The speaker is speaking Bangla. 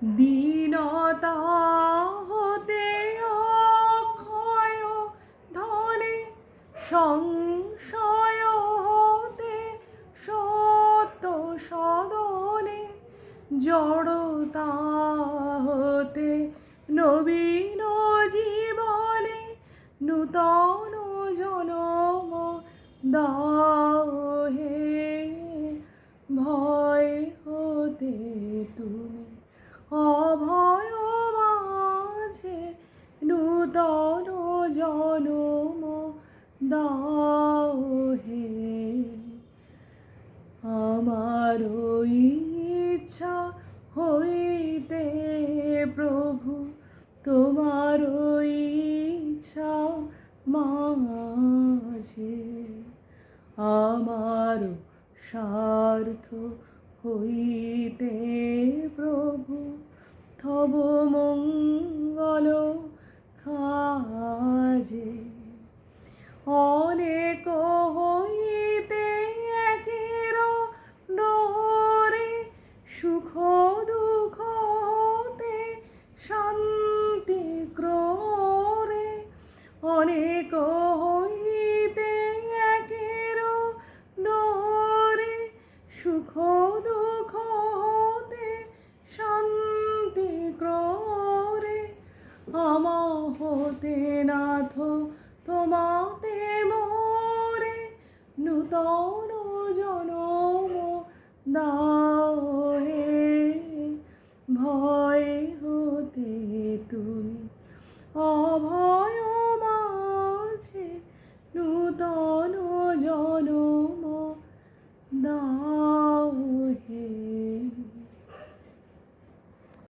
দীনতা হতে অক্ষয় ধনে, সংশয় হতে সত্য সদনে, জড়তা হতে নবীন জীবনে, নূতন জনম দাও হে। ভয় হতে তুমি অভয় মাঝে, নূতন জনম দাও হে। আমার ইচ্ছা হইতে প্রভু তোমার ইচ্ছা মাঝে, আমার স্বার্থ হইতে প্রভু তব মঙ্গল কাজে। অনেক হইতে একের ডোরে, সুখ দুঃখ হতে শান্তি ক্রোরে, অনেক হইতে একের ডোরে, সুখ দুঃখ হতে শান্তি ক্রোরে, আমা হতে নাথ তোমাতে মোরে, নূতন জনম দাও।